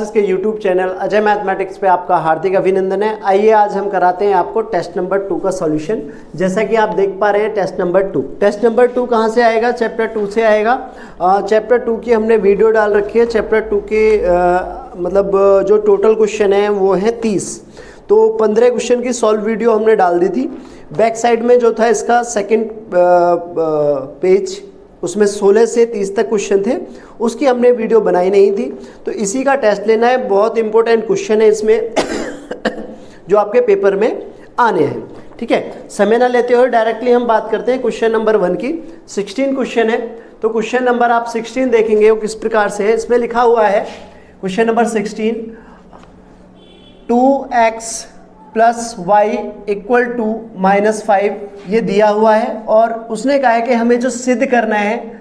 के YouTube channel Ajay mathematics पे आपका हार्दिक अभिनंदन है। आइए आज हम कराते हैं आपको टेस्ट नंबर 2 का सॉल्यूशन। जैसा कि आप देख पा रहे हैं टेस्ट नंबर 2। टेस्ट नंबर 2 कहाँ से आएगा? चैप्टर 2 से आएगा। चैप्टर 2 की हमने वीडियो डाल रखी है। चैप्टर 2 के जो टोटल क्वेश्चन है वो है 30। तो 15 क्वेश्चन की सॉल्व वीडियो हमने डाल दी थी। बैक साइड में जो था इसका सेकेंड पेज, उसमें 16 से 30 तक क्वेश्चन थे, उसकी हमने वीडियो बनाई नहीं थी। तो इसी का टेस्ट लेना है। बहुत इंपॉर्टेंट क्वेश्चन है इसमें जो आपके पेपर में आने हैं। ठीक है, समय ना लेते हुए डायरेक्टली हम बात करते हैं क्वेश्चन नंबर 1 की। 16 क्वेश्चन है, तो क्वेश्चन नंबर आप 16 देखेंगे वो किस प्रकार से है। इसमें लिखा हुआ है question number 16, 2x plus y equal to -5 ये दिया हुआ है और उसने कहा है कि हमें जो सिद्ध करना है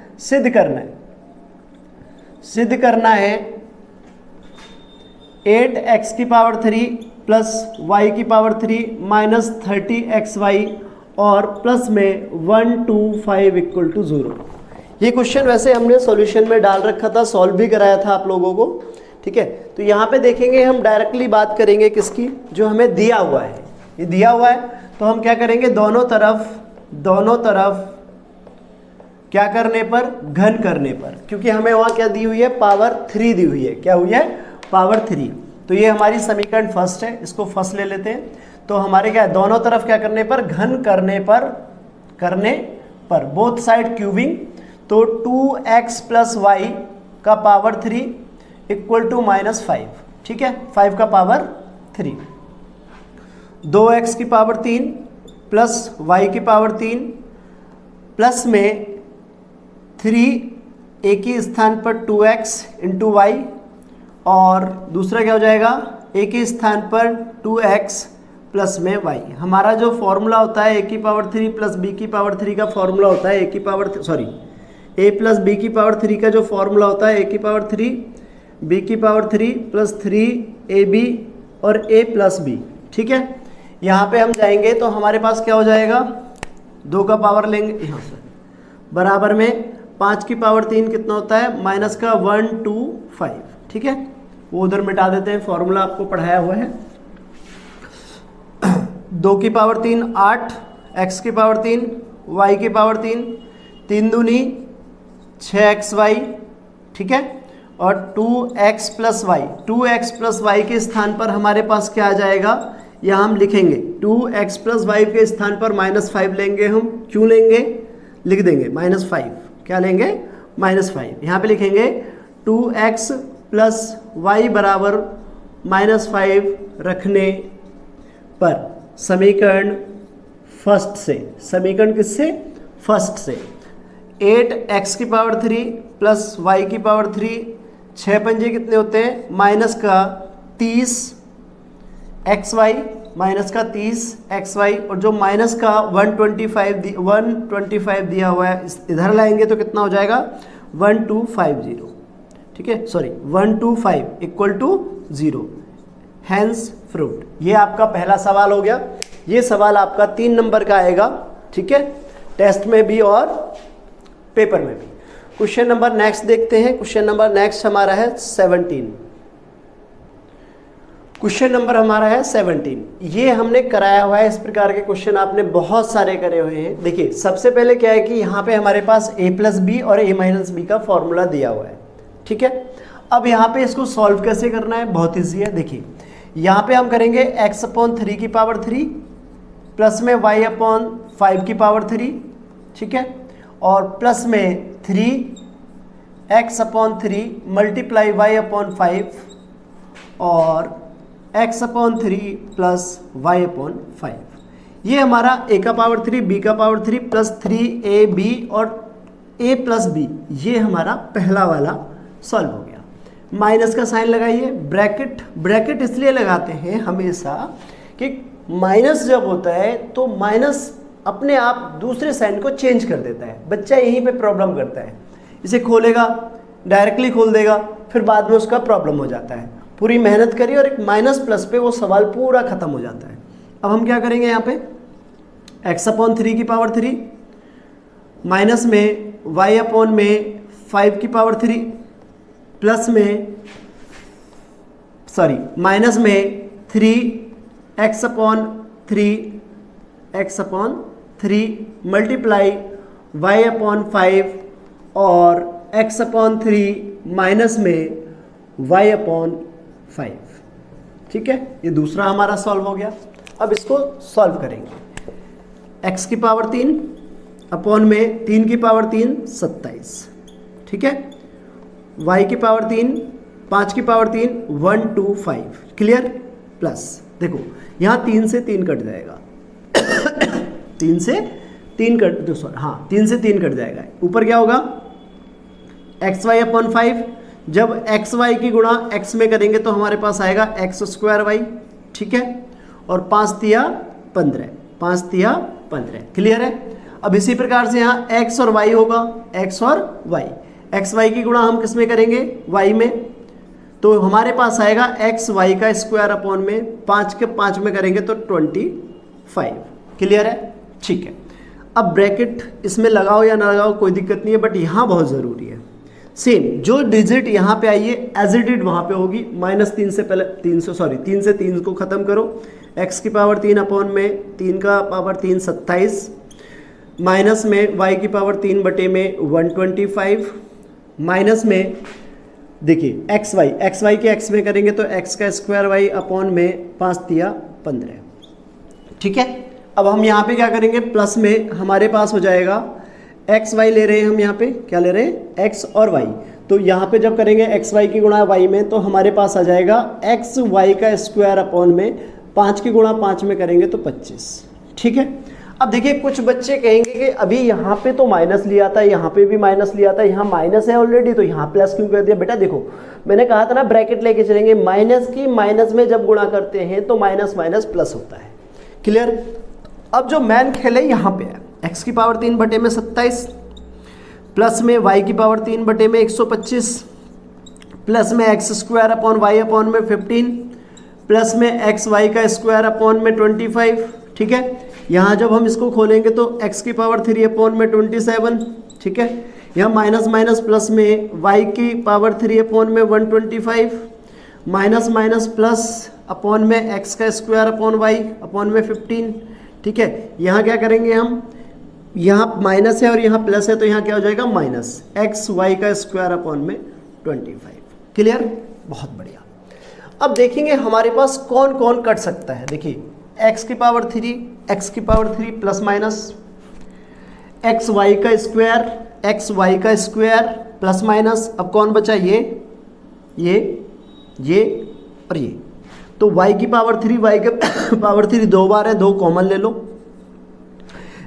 8x की पावर 3 प्लस y की पावर 3 माइनस 30xy और प्लस में 1 2 5 इक्वल टू 0। ये क्वेश्चन वैसे हमने सॉल्यूशन में डाल रखा था, सॉल्व भी कराया था आप लोगों को। ठीक है, तो यहाँ पे देखेंगे हम डायरेक्टली बात करेंगे किसकी, जो हमें दिया हुआ है। ये दिया हुआ है तो हम क्या करेंगे, दोनों तरफ क्या करने पर, घन करने पर, क्योंकि हमें वहाँ क्या दी हुई है, पावर 3 दी हुई है। क्या हुई है? पावर 3। तो ये हमारी समीकरण फर्स्ट है, इसको फर्स्ट ले लेते हैं। तो हमारे क्या है, दोनों तरफ क्या करने पर, घन करने पर बोथ साइड क्यूबिंग। तो 2x प्लस वाई का पावर 3 इक्वल टू -5। ठीक है, 5 का पावर 3, 2x की पावर 3 प्लस y की पावर 3 प्लस में 3 एक ही स्थान पर 2x इंटू वाई और दूसरा क्या हो जाएगा, एक ही स्थान पर 2x प्लस में y। हमारा जो फॉर्मूला होता है a की पावर 3 प्लस b की पावर 3 का फॉर्मूला होता है a प्लस b की पावर 3 का जो फॉर्मूला होता है a की पावर 3 b की पावर 3 प्लस 3ab और a प्लस b। ठीक है, यहाँ पे हम जाएंगे तो हमारे पास क्या हो जाएगा, 2 का पावर लेंगे यहाँ से, बराबर में 5 की पावर 3 कितना होता है, माइनस का 1 2 5। ठीक है, वो उधर मिटा देते हैं, फॉर्मूला आपको पढ़ाया हुआ है। 2 की पावर 3 8, x की पावर 3, y की पावर 3, 3 दूनी 6xy। ठीक है, और 2x plus Y, 2x plus Y के स्थान पर हमारे पास क्या आ जाएगा, यहाँ हम लिखेंगे 2x प्लस वाई के स्थान पर -5 लेंगे। हम क्यों लेंगे, लिख देंगे -5। क्या लेंगे, -5। यहाँ पे लिखेंगे 2x प्लस वाई बराबर -5 रखने पर समीकरण फर्स्ट से, समीकरण किससे, फर्स्ट से 8x की पावर 3 प्लस वाई की पावर 3, 6 पंजे कितने होते हैं, माइनस का 30 xy, माइनस का 30 xy और जो माइनस का 125 दिया हुआ है इधर लाएंगे तो कितना हो जाएगा, 1250। ठीक है, sorry 125 equal to 0, hence proved. ये आपका पहला सवाल हो गया। ये सवाल आपका 3 नंबर का आएगा। ठीक है, टेस्ट में भी और पेपर में भी। क्वेश्चन नंबर नेक्स्ट देखते हैं। क्वेश्चन नंबर नेक्स्ट हमारा है 17। क्वेश्चन नंबर हमारा है 17। ये हमने कराया हुआ है, इस प्रकार के क्वेश्चन आपने बहुत सारे करे हुए हैं। देखिए सबसे पहले क्या है कि यहाँ पे हमारे पास a प्लस बी और a माइनस बी का फॉर्मूला दिया हुआ है। ठीक है, अब यहाँ पे इसको सॉल्व कैसे करना है, बहुत ईजी है। देखिए यहाँ पे हम करेंगे x अपॉन 3 की पावर 3 प्लस में y अपॉन 5 की पावर 3। ठीक है, और प्लस में 3x upon 3 multiply y upon 5 और x upon 3 plus y upon 5। ये हमारा a का पावर 3 b का पावर 3 प्लस 3ab और a प्लस b, ये हमारा पहला वाला सॉल्व हो गया। माइनस का साइन लगाइए, ब्रैकेट इसलिए लगाते हैं हमेशा कि माइनस जब होता है तो माइनस अपने आप दूसरे साइन को चेंज कर देता है। बच्चा यहीं पे प्रॉब्लम करता है, इसे खोलेगा डायरेक्टली खोल देगा, फिर बाद में उसका प्रॉब्लम हो जाता है। पूरी मेहनत करिए और एक माइनस प्लस पे वो सवाल पूरा खत्म हो जाता है। अब हम क्या करेंगे, यहाँ पे x अपॉन 3 की पावर 3 माइनस में y अपॉन में 5 की पावर 3 प्लस में सॉरी माइनस में 3x/3 मल्टीप्लाई y/5 और x/3 माइनस में y/5। ठीक है, ये दूसरा हमारा सॉल्व हो गया। अब इसको सॉल्व करेंगे। x की पावर 3 अपॉन में 3 की पावर 3 27। ठीक है, y की पावर 3 5 की पावर 3 125। क्लियर, प्लस देखो यहाँ 3 से 3 कट जाएगा 3 से 3 कट दो सॉरी हाँ 3 से 3 कट जाएगा। ऊपर क्या होगा xy/5। जब xy की गुणा x में करेंगे तो हमारे पास आएगा x² y। ठीक है, और 5 तिया 15। क्लियर है। अब इसी प्रकार से यहाँ x और y होगा, x और y। xy की गुणा हम किस में करेंगे y में, तो हमारे पास आएगा xy का स्क्वायर अपॉन में 5 के 5 में करेंगे तो 25। क्लियर है। ठीक है, अब ब्रैकेट इसमें लगाओ या ना लगाओ कोई दिक्कत नहीं है, बट यहाँ बहुत ज़रूरी है। सेम जो डिजिट यहाँ पे आई है एज इट इज वहाँ पे होगी। -3 से पहले 3 से 3 को ख़त्म करो। x की पावर 3 अपॉन में 3 का पावर 3 27 माइनस में y की पावर 3 बटे में 125 माइनस में देखिए xy के x में करेंगे तो x का स्क्वायर y अपॉन में 5 तिया 15। ठीक है, अब हम यहाँ पे क्या करेंगे, प्लस में हमारे पास हो जाएगा एक्स वाई ले रहे हैं हम यहाँ पे क्या ले रहे हैं एक्स और वाई। तो यहाँ पे जब करेंगे एक्स वाई की गुणा वाई में तो हमारे पास आ जाएगा एक्स वाई का स्क्वायर अपॉन में 5 की गुणा 5 में करेंगे तो 25। ठीक है, अब देखिए कुछ बच्चे कहेंगे कि अभी यहाँ पे तो माइनस लिया था, यहाँ पे भी माइनस लिया था, यहाँ माइनस है ऑलरेडी तो यहाँ प्लस क्यों कर दिया। बेटा देखो मैंने कहा था ना ब्रैकेट लेके चलेंगे, माइनस की माइनस में जब गुणा करते हैं तो माइनस माइनस प्लस होता है। क्लियर। अब जो मैन खेल है यहाँ पे है x की पावर 3 बटे में 27 प्लस में y की पावर 3 बटे में 125 प्लस में x square upon y upon में 15 प्लस में एक्स वाई का स्क्वायर अपॉन में 25। ठीक है, यहाँ जब हम इसको खोलेंगे तो x की पावर 3 अपॉन में 27। ठीक है, यहाँ माइनस माइनस प्लस में y की पावर 3 अपॉन में 125 माइनस माइनस प्लस अपॉन में x का स्क्वायर अपॉन y अपॉन में 15। ठीक है, यहाँ क्या करेंगे हम, यहाँ माइनस है और यहाँ प्लस है तो यहाँ क्या हो जाएगा माइनस एक्स वाई का स्क्वायर अपॉन में 25। क्लियर, बहुत बढ़िया। अब देखेंगे हमारे पास कौन कौन कट सकता है। देखिए x की power 3 plus minus x y का स्क्वायर प्लस माइनस, अब कौन बचा ये और ये। तो y की पावर 3 y के पावर 3 दो बार है, दो कॉमन ले लो।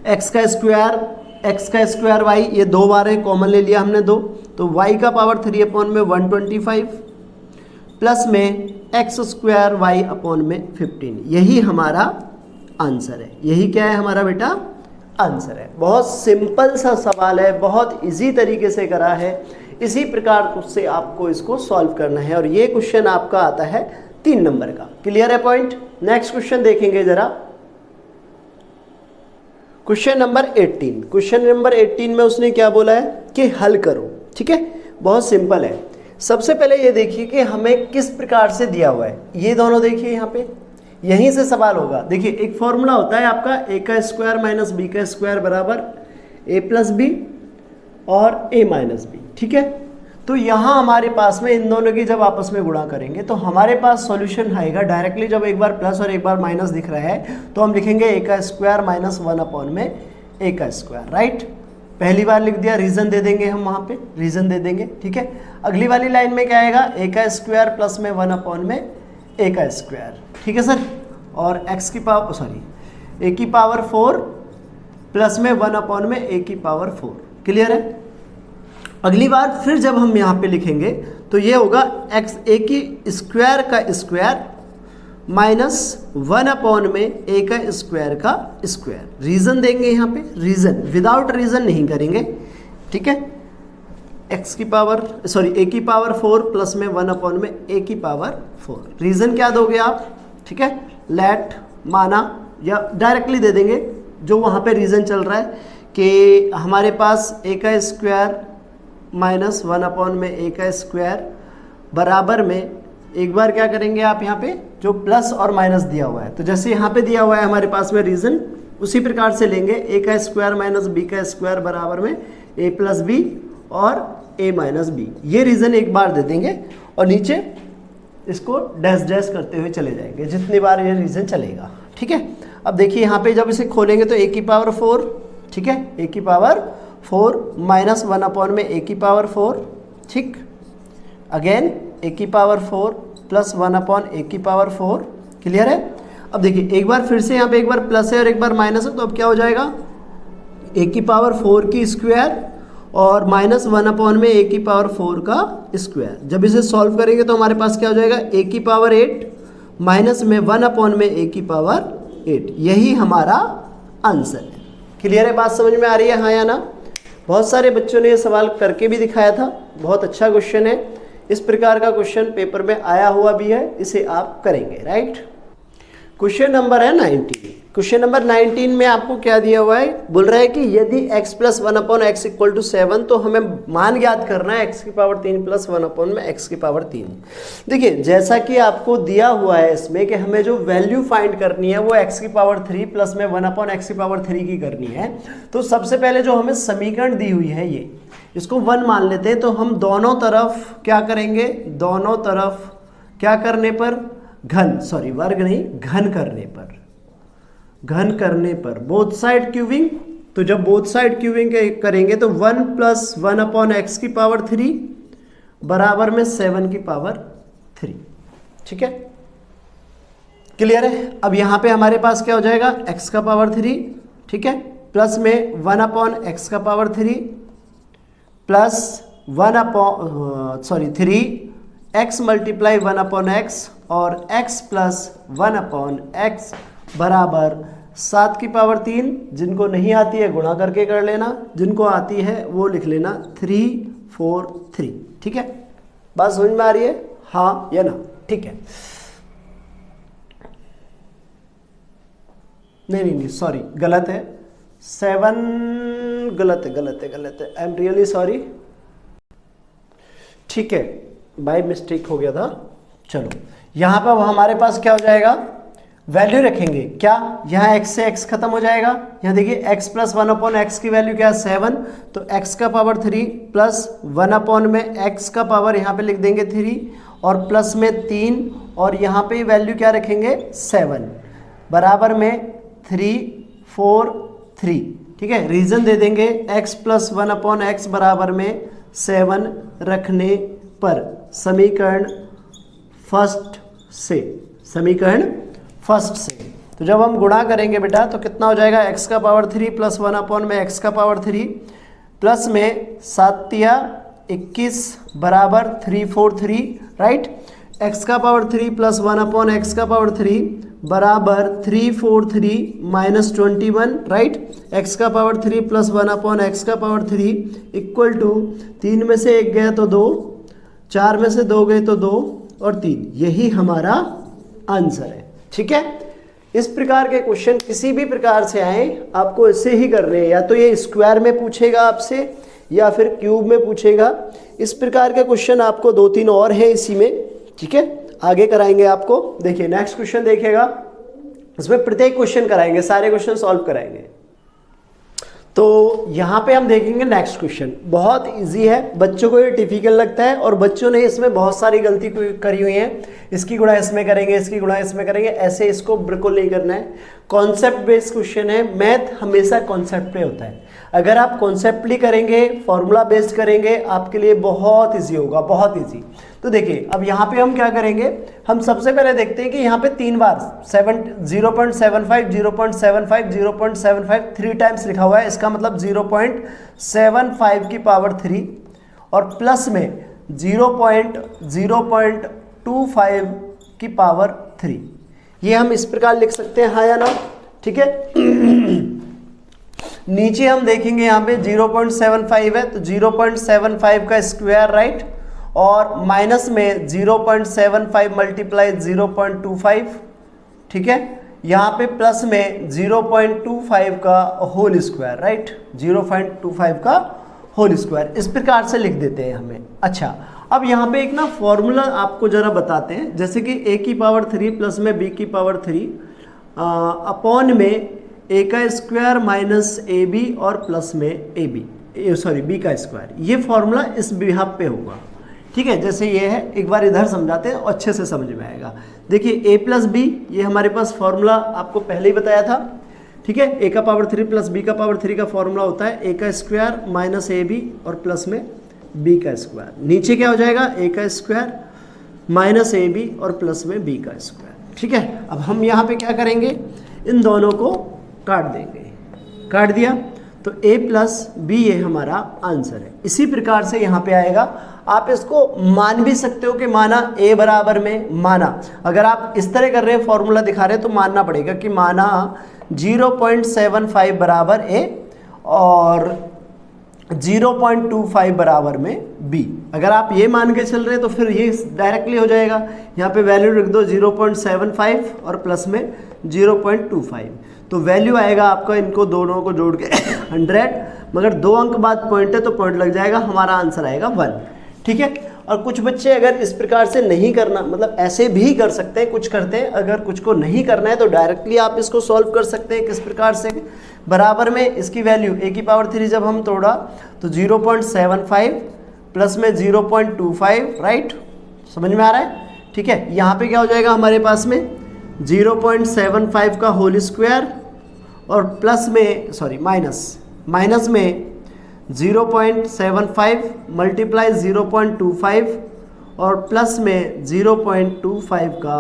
x का स्क्वायर y ये दो बार है, कॉमन ले लिया हमने दो, तो y का पावर 3 अपॉन में 125 प्लस में एक्स स्क्वायर y अपॉन में 15। यही हमारा आंसर है। यही क्या है हमारा बेटा आंसर है। बहुत सिंपल सा सवाल है, बहुत इजी तरीके से करा है। इसी प्रकार से आपको इसको सॉल्व करना है और ये क्वेश्चन आपका आता है 3 नंबर का। क्लियर है पॉइंट। नेक्स्ट क्वेश्चन देखेंगे जरा, क्वेश्चन नंबर 18। क्वेश्चन नंबर 18 में उसने क्या बोला है कि हल करो। ठीक है, बहुत सिंपल है। सबसे पहले ये देखिए कि हमें किस प्रकार से दिया हुआ है। ये दोनों देखिए यहाँ पे, यहीं से सवाल होगा। देखिए एक फॉर्मूला होता है आपका a का स्क्वायर माइनस बी का स्क्वायर बराबर a प्लस बी और a माइनस बी। ठीक है, तो यहाँ हमारे पास में इन दोनों की जब आपस में गुणा करेंगे तो हमारे पास सॉल्यूशन आएगा डायरेक्टली। जब एक बार प्लस और एक बार माइनस दिख रहा है तो हम लिखेंगे a का स्क्वायर माइनस 1 अपॉन में a का स्क्वायर। राइट, पहली बार लिख दिया, रीज़न दे देंगे हम वहाँ पे, रीज़न दे देंगे। ठीक है, अगली वाली लाइन में क्या आएगा a का स्क्वायर प्लस में 1 अपॉन में a का स्क्वायर। ठीक है सर, और x की पावर a की पावर 4 प्लस में 1 अपॉन में a की पावर 4। क्लियर है। अगली बार फिर जब हम यहाँ पे लिखेंगे तो ये होगा a की स्क्वायर का स्क्वायर माइनस 1 अपॉन में a का स्क्वायर। रीज़न देंगे यहाँ पे, रीज़न विदाउट रीज़न नहीं करेंगे। ठीक है, a की पावर 4 प्लस में 1 अपॉन में a की पावर 4। रीज़न क्या दोगे आप, ठीक है, लेट माना या डायरेक्टली दे देंगे जो वहाँ पे रीज़न चल रहा है कि हमारे पास a का स्क्वायर माइनस 1 अपॉन में a का स्क्वायर बराबर में एक बार क्या करेंगे आप यहाँ पे जो प्लस और माइनस दिया हुआ है, तो जैसे यहाँ पे दिया हुआ है हमारे पास में रीजन, उसी प्रकार से लेंगे ए का स्क्वायर माइनस बी का स्क्वायर बराबर में ए प्लस बी और ए माइनस बी। ये रीजन एक बार दे देंगे और नीचे इसको डैश डैश करते हुए चले जाएंगे जितनी बार ये रीजन चलेगा। ठीक है, अब देखिए यहाँ पे जब इसे खोलेंगे तो ए की पावर 4, ठीक है, ए की पावर 4 माइनस 1 अपॉन में ए की पावर 4, ठीक, अगेन ए की पावर 4 प्लस 1 अपॉन ए की पावर 4। क्लियर है। अब देखिए एक बार फिर से यहाँ पे एक बार प्लस है और एक बार माइनस है, तो अब क्या हो जाएगा, ए की पावर 4 की स्क्वायर और माइनस 1 अपॉन में ए की पावर 4 का स्क्वायर। जब इसे सॉल्व करेंगे तो हमारे पास क्या हो जाएगा, ए की पावर 8 माइनस में 1 अपॉन में ए की पावर 8। यही हमारा आंसर है। क्लियर है, बात समझ में आ रही है, हाँ या ना। बहुत सारे बच्चों ने ये सवाल करके भी दिखाया था, बहुत अच्छा क्वेश्चन है। इस प्रकार का क्वेश्चन पेपर में आया हुआ भी है, इसे आप करेंगे, राइट। क्वेश्चन नंबर है 19। क्वेश्चन नंबर 19 में आपको क्या दिया हुआ है, बोल रहा है कि यदि x plus 1 upon x equal to 7, तो हमें मान ज्ञात करना है x की पावर 3 प्लस 1 अपॉन में x की पावर 3। देखिए जैसा कि आपको दिया हुआ है इसमें कि हमें जो वैल्यू फाइंड करनी है वो x की पावर 3 प्लस में 1 अपॉन एक्स की पावर 3 की करनी है। तो सबसे पहले जो हमें समीकरण दी हुई है ये, इसको 1 मान लेते हैं। तो हम दोनों तरफ क्या करेंगे, दोनों तरफ क्या करने पर, घन, सॉरी वर्ग नहीं, घन करने पर, घन करने पर बोथ साइड क्यूबिंग। तो जब बोथ साइड क्यूबिंग करेंगे तो 1 प्लस 1 अपॉन एक्स की पावर 3 बराबर में 7 की पावर 3। ठीक है, क्लियर है। अब यहां पे हमारे पास क्या हो जाएगा, x का पावर 3, ठीक है, प्लस में 1 अपॉन एक्स का power 3 plus 1 upon 3x multiply 1 upon x और x प्लस 1 अपॉन एक्स बराबर 7 की पावर 3। जिनको नहीं आती है गुणा करके कर लेना, जिनको आती है वो लिख लेना 3 4 3। ठीक है, बात समझ में आ रही है, हाँ या ना। ठीक है, नहीं सॉरी गलत है, 7 गलत है, आई एम रियली सॉरी। ठीक है, बाय मिस्टेक हो गया था। चलो यहां पर हमारे पास क्या हो जाएगा, वैल्यू रखेंगे क्या, यहाँ x से x खत्म हो जाएगा। यहाँ देखिए x प्लस 1 अपॉन एक्स की वैल्यू क्या है 7, तो x का पावर 3 प्लस 1 अपॉन में x का पावर यहाँ पे लिख देंगे 3 और प्लस में 3 और यहाँ पे वैल्यू क्या रखेंगे 7 बराबर में 3 4 3। ठीक है, रीजन दे देंगे x प्लस 1 अपॉन एक्स बराबर में 7 रखने पर समीकरण फर्स्ट से, समीकरण फर्स्ट से। तो जब हम गुणा करेंगे बेटा तो कितना हो जाएगा, x का पावर 3 प्लस 1 अपॉन में x का पावर 3 प्लस में 7 तिया 21 बराबर 3 4 3, राइट। x का पावर 3 प्लस 1 अपॉन एक्स का पावर 3 बराबर 3 4 3 माइनस 21, राइट। x का पावर 3 प्लस 1 अपॉन एक्स का पावर 3 इक्वल टू 3 में से 1 गया तो 2, 4 में से 2 गए तो 2 और 3। यही हमारा आंसर है। ठीक है, इस प्रकार के क्वेश्चन किसी भी प्रकार से आए आपको ऐसे ही करने हैं, या तो ये स्क्वायर में पूछेगा आपसे या फिर क्यूब में पूछेगा। इस प्रकार के क्वेश्चन आपको 2-3 और हैं इसी में। ठीक है, आगे कराएंगे आपको। देखिए नेक्स्ट क्वेश्चन देखिएगा, इसमें प्रत्येक क्वेश्चन कराएंगे, सारे क्वेश्चन सॉल्व कराएंगे। तो यहाँ पे हम देखेंगे नेक्स्ट क्वेश्चन, बहुत इजी है, बच्चों को ये डिफिकल्ट लगता है और बच्चों ने इसमें बहुत सारी गलती करी हुई है। इसकी गुणा इसमें करेंगे, इसकी गुणा इसमें करेंगे, ऐसे इसको बिल्कुल नहीं करना है। कॉन्सेप्ट बेस्ड क्वेश्चन है, मैथ हमेशा कॉन्सेप्ट पे होता है। अगर आप कॉन्सेप्टली करेंगे, फॉर्मूला बेस्ड करेंगे, आपके लिए बहुत ईजी होगा, बहुत ईजी। तो देखिए अब यहाँ पे हम क्या करेंगे, हम सबसे पहले देखते हैं कि यहाँ पे 3 बार 0.75 0.75 0.75 3 टाइम्स लिखा हुआ है। इसका मतलब 0.75 की पावर 3 और प्लस में 0.25 की पावर 3। ये हम इस प्रकार लिख सकते हैं, हाँ या ना। ठीक है, नीचे हम देखेंगे यहाँ पे 0.75 है तो 0.75 का स्क्वायर, राइट, और माइनस में 0.75 मल्टीप्लाई 0.25। ठीक है, यहाँ पे प्लस में 0.25 का होल स्क्वायर, राइट, 0.25 का होल स्क्वायर। इस प्रकार से लिख देते हैं हमें। अच्छा, अब यहाँ पे एक ना फॉर्मूला आपको जरा बताते हैं, जैसे कि a की पावर 3 प्लस में b की पावर 3 अपॉन में a का स्क्वायर माइनस ab और प्लस में b का स्क्वायर, ये फॉर्मूला इस बिहाफ पे होगा। ठीक है, जैसे ये है, एक बार इधर समझाते हैं और अच्छे से समझ में आएगा। देखिए a प्लस बी, ये हमारे पास फॉर्मूला आपको पहले ही बताया था। ठीक है, a का पावर 3 प्लस b का पावर 3 का फॉर्मूला होता है a का स्क्वायर माइनस ab और प्लस में b का स्क्वायर। नीचे क्या हो जाएगा, a का स्क्वायर माइनस ab और प्लस में b का स्क्वायर। ठीक है, अब हम यहाँ पे क्या करेंगे, इन दोनों को काट देंगे। काट दिया तो a प्लस बी ये हमारा आंसर है। इसी प्रकार से यहाँ पे आएगा। आप इसको मान भी सकते हो कि माना a बराबर में, माना अगर आप इस तरह कर रहे हैं, फॉर्मूला दिखा रहे हैं, तो मानना पड़ेगा कि माना 0.75 बराबर a और 0.25 बराबर में b। अगर आप ये मान के चल रहे हैं तो फिर ये डायरेक्टली हो जाएगा। यहाँ पे वैल्यू रख दो 0.75 और प्लस में 0.25, तो वैल्यू आएगा आपका, इनको दोनों को जोड़ के 100, मगर 2 अंक बाद पॉइंट है तो पॉइंट लग जाएगा, हमारा आंसर आएगा 1। ठीक है, और कुछ बच्चे अगर इस प्रकार से नहीं करना, मतलब ऐसे भी कर सकते हैं, कुछ करते हैं, अगर कुछ को नहीं करना है तो डायरेक्टली आप इसको सॉल्व कर सकते हैं। किस प्रकार से, बराबर में इसकी वैल्यू a की पावर 3 जब हम तोड़ा तो 0.75 प्लस में 0.25, राइट, समझ में आ रहा है। ठीक है, यहाँ पे क्या हो जाएगा हमारे पास में 0.75 का होल स्क्वायर और प्लस में माइनस में 0.75 मल्टीप्लाई 0.25 और प्लस में 0.25 का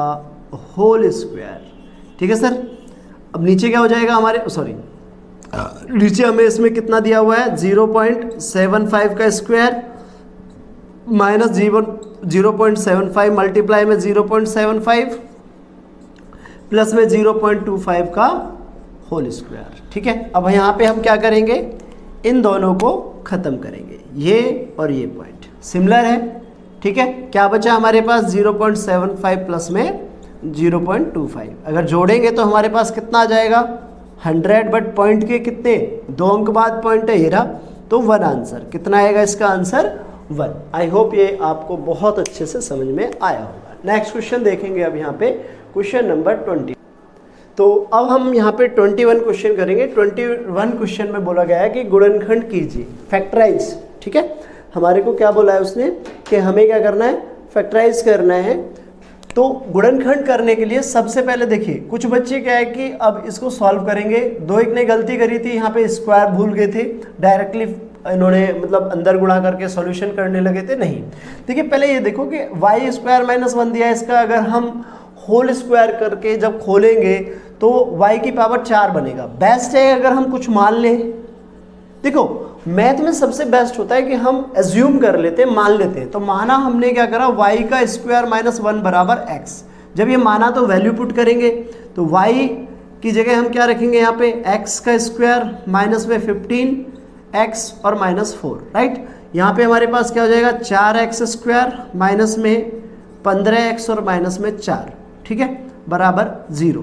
होल स्क्वायर। ठीक है सर, अब नीचे क्या हो जाएगा हमारे, नीचे हमें इसमें कितना दिया हुआ है, 0.75 का स्क्वायर माइनस 0.75 मल्टीप्लाई में 0.75 प्लस में 0.25 का होल स्क्वायर। ठीक है, अब यहाँ पे हम क्या करेंगे, इन दोनों को ख़त्म करेंगे, ये और ये पॉइंट सिमिलर है। ठीक है, क्या बचा हमारे पास 0.75 प्लस में 0.25, अगर जोड़ेंगे तो हमारे पास कितना आ जाएगा 100, बट पॉइंट के कितने 2 अंक बाद पॉइंट है, ये रहा, तो 1 आंसर। कितना आएगा इसका आंसर 1। आई होप ये आपको बहुत अच्छे से समझ में आया होगा। नेक्स्ट क्वेश्चन देखेंगे अब यहाँ पे, क्वेश्चन नंबर 20। तो अब हम यहाँ पे 21 क्वेश्चन करेंगे। 21 क्वेश्चन में बोला गया है कि गुणनखंड कीजिए, फैक्टराइज। ठीक है, हमारे को क्या बोला है उसने कि हमें क्या करना है, फैक्टराइज करना है। तो गुणनखंड करने के लिए सबसे पहले देखिए, कुछ बच्चे क्या है कि अब इसको सॉल्व करेंगे। एक ने गलती करी थी, यहाँ पे स्क्वायर भूल गए थे, डायरेक्टली इन्होंने मतलब अंदर गुणा करके सॉल्यूशन करने लगे थे। नहीं, देखिए पहले ये देखो कि वाई स्क्वायर माइनस 1 दिया है, इसका अगर हम होल स्क्वायर करके जब खोलेंगे तो y की पावर 4 बनेगा। बेस्ट है अगर हम कुछ मान लें। देखो मैथ में सबसे बेस्ट होता है कि हम एज्यूम कर लेते हैं, मान लेते हैं। तो माना हमने क्या करा, y का स्क्वायर माइनस 1 बराबर x। जब ये माना तो वैल्यू पुट करेंगे, तो y की जगह हम क्या रखेंगे, यहाँ पे x का स्क्वायर माइनस में 15x और माइनस 4, राइट। यहाँ पे हमारे पास क्या हो जाएगा 4x स्क्वायर माइनस में 15x और माइनस में 4, ठीक है, बराबर 0।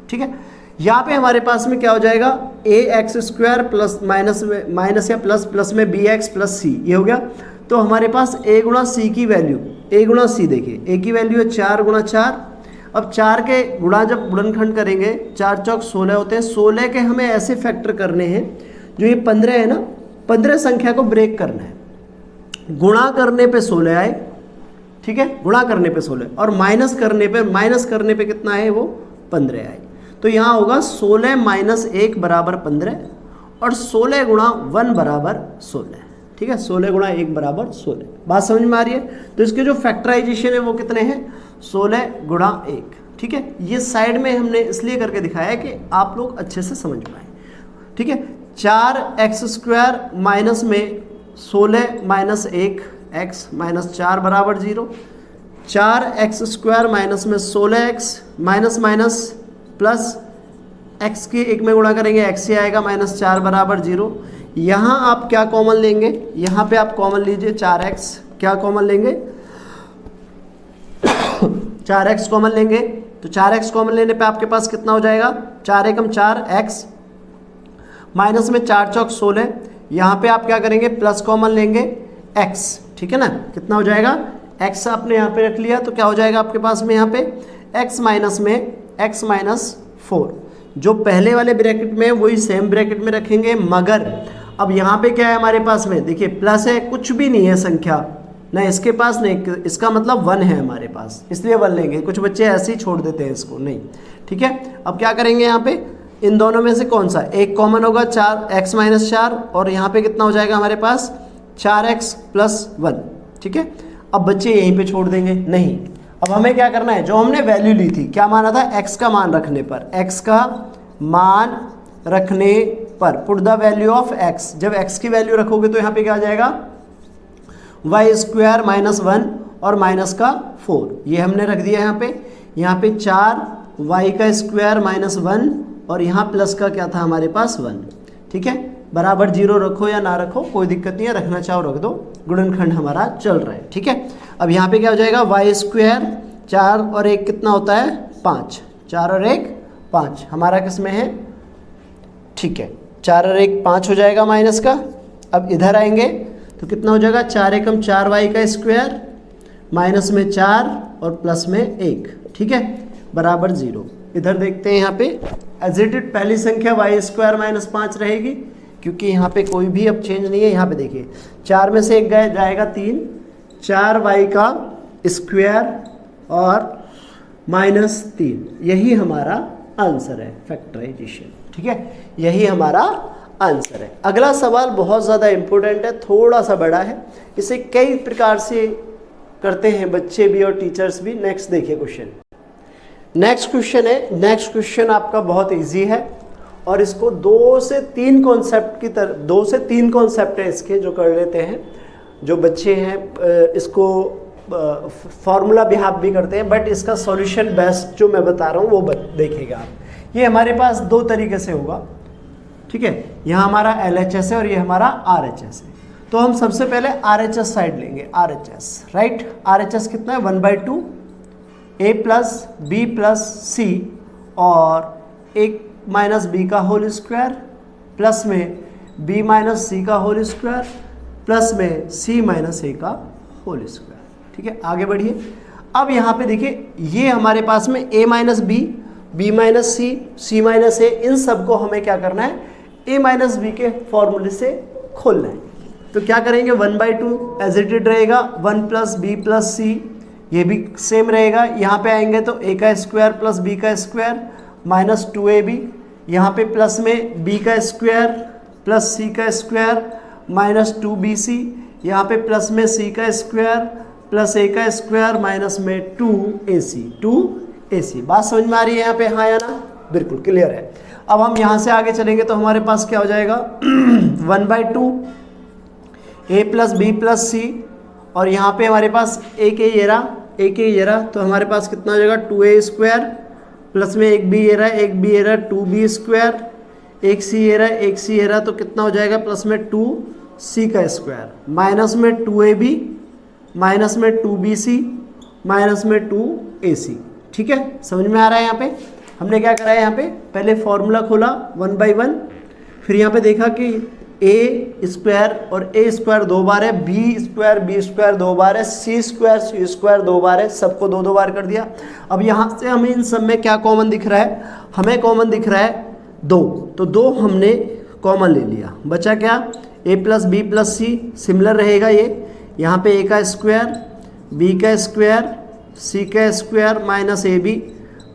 ठीक है, यहाँ पे हमारे पास में क्या हो जाएगा ax स्क्वायर प्लस माइनस या प्लस में bx प्लस c, ये हो गया। तो हमारे पास a गुणा c की वैल्यू, a गुणा c देखिए, a की वैल्यू है 4 गुणा 4। अब 4 के गुणा जब गुणनखंड करेंगे, 4 चौक 16 होते हैं। 16 के हमें ऐसे फैक्टर करने हैं, जो ये 15 है ना, 15 संख्या को ब्रेक करना है। गुणा करने पे 16 आए, ठीक है, गुणा करने पे 16 और माइनस करने पे कितना है, वो 15 आए। तो यहाँ होगा 16 माइनस 1 बराबर 15 और 16 गुणा 1 बराबर 16। ठीक है, 16 गुणा 1 बराबर 16। बात समझ में आ रही है। तो इसके जो फैक्टराइजेशन है वो कितने हैं, 16 गुणा 1। ठीक है, ये साइड में हमने इसलिए करके दिखाया है कि आप लोग अच्छे से समझ पाए। ठीक है, 4x स्क्वायर माइनस में 16 माइनस 1 x माइनस 4 बराबर 0। 4x स्क्वायर माइनस में 16x minus minus plus x के 1 में गुणा करेंगे, x से आएगा माइनस 4 बराबर 0। यहाँ आप क्या कॉमन लेंगे, यहाँ पे आप कॉमन लीजिए 4x, क्या कॉमन लेंगे 4x कॉमन लेंगे। तो 4x कॉमन लेने पे आपके पास कितना हो जाएगा, 4 एकम 4x माइनस में 4 चौक 16। यहाँ पे आप क्या करेंगे, प्लस कॉमन लेंगे, x, ठीक है ना। कितना हो जाएगा, x आपने यहाँ पे रख लिया तो क्या हो जाएगा आपके पास में यहाँ पे x माइनस में x माइनस 4, जो पहले वाले ब्रैकेट में वही सेम ब्रैकेट में रखेंगे, मगर अब यहाँ पे क्या है हमारे पास में, देखिए प्लस है, कुछ भी नहीं है संख्या, ना इसके पास नहीं, इसका मतलब 1 है हमारे पास, इसलिए 1 लेंगे। कुछ बच्चे ऐसे ही छोड़ देते हैं इसको, नहीं, ठीक है। अब क्या करेंगे यहाँ पे, इन दोनों में से कौन सा एक कॉमन होगा, 4x माइनस 4, और यहाँ पे कितना हो जाएगा हमारे पास 4x प्लस 1, ठीक है। अब बच्चे यहीं पे छोड़ देंगे, नहीं, अब हमें क्या करना है, जो हमने वैल्यू ली थी, क्या माना था, x का मान रखने पर, x का मान रखने पर, put the value of x, जब x की वैल्यू रखोगे तो यहाँ पे क्या आ जाएगा, वाई स्क्वायर माइनस 1 और माइनस का 4, ये हमने रख दिया यहाँ पे 4 वाई का स्क्वायर माइनस 1 और यहाँ प्लस का क्या था हमारे पास 1, ठीक है। बराबर 0 रखो या ना रखो कोई दिक्कत नहीं है, रखना चाहो रख दो, गुणनखंड हमारा चल रहा है, ठीक है। अब यहाँ पे क्या हो जाएगा, वाई स्क्वायर 4 और 1 कितना होता है 5, 4 और 1 5, हमारा किस में है, ठीक है, 4 और 1 5 हो जाएगा माइनस का। अब इधर आएंगे तो कितना हो जाएगा, 4 एकम 4 वाई का स्क्वायर माइनस में 4 और प्लस में 1, ठीक है, बराबर 0। इधर देखते हैं यहाँ पे एज इट इज पहली संख्या वाई स्क्वायर माइनस 5 रहेगी, क्योंकि यहाँ पे कोई भी अब चेंज नहीं है। यहाँ पे देखिए 4 में से 1 जाएगा 3, 4 वाई का स्क्वायर और माइनस 3, यही हमारा आंसर है, फैक्टराइजेशन, ठीक है, यही हमारा आंसर है। अगला सवाल बहुत ज़्यादा इम्पोर्टेंट है, थोड़ा सा बड़ा है, इसे कई प्रकार से करते हैं बच्चे भी और टीचर्स भी। नेक्स्ट देखिए क्वेश्चन, नेक्स्ट क्वेश्चन है, नेक्स्ट क्वेश्चन आपका बहुत इजी है और इसको 2 से 3 कॉन्सेप्ट की तरह, 2 से 3 कॉन्सेप्ट है इसके जो कर लेते हैं, जो बच्चे हैं इसको फॉर्मूला बिहाफ भी करते हैं, बट इसका सॉल्यूशन बेस्ट जो मैं बता रहा हूँ वो देखिएगा आप। ये हमारे पास 2 तरीके से होगा, ठीक है, यहाँ हमारा LHS है और ये हमारा RHS है। तो हम सबसे पहले RHS साइड लेंगे, RHS, राइट। RHS कितना है, 1/2 a प्लस बी प्लस सी और 1 माइनस बी का होल स्क्वायर प्लस में b माइनस सी का होल स्क्वायर प्लस में c माइनस a का होल स्क्वायर, ठीक है। आगे बढ़िए, अब यहाँ पे देखिए ये हमारे पास में a minus b, b minus सी, c माइनस a, इन सबको हमें क्या करना है, a माइनस बी के फॉर्मूले से खोलना है। तो क्या करेंगे, 1/2 एज इट इज रहेगा, 1 प्लस बी प्लस सी, ये भी सेम रहेगा। यहाँ पे आएंगे तो a का स्क्वायर प्लस b का स्क्वायर माइनस 2ab, यहाँ पे प्लस में b का स्क्वायर प्लस c का स्क्वायर माइनस 2bc, यहाँ पे प्लस में c का स्क्वायर प्लस a का स्क्वायर माइनस में 2ac। बात समझ में आ रही है यहाँ पे, हाँ या ना, बिल्कुल क्लियर है। अब हम यहाँ से आगे चलेंगे तो हमारे पास क्या हो जाएगा 1/2 a प्लस बी प्लस सी, और यहाँ पे हमारे पास एक ये रहा, तो हमारे पास कितना हो जाएगा 2a स्क्वायर प्लस में एक बी ये रहा 2b स्क्वायर, एक सी ये रहा, तो कितना हो जाएगा प्लस में 2c का स्क्वायर माइनस में 2ab माइनस में 2bc माइनस में 2ac, ठीक है। समझ में आ रहा है। यहाँ पे हमने क्या करा है, यहाँ पे पहले फॉर्मूला खोला 1/1, फिर यहाँ पे देखा कि a स्क्वायर और a स्क्वायर 2 बार है, b स्क्वायर 2 बार है, c स्क्वायर 2 बार है, सबको 2 बार कर दिया। अब यहाँ से हमें इन सब में क्या कॉमन दिख रहा है, हमें कॉमन दिख रहा है 2, तो 2 हमने कॉमन ले लिया, बचा क्या a प्लस बी प्लस सी, सिमिलर रहेगा ये, यहाँ पे a का स्क्वायर b का स्क्वायर c का square minus ab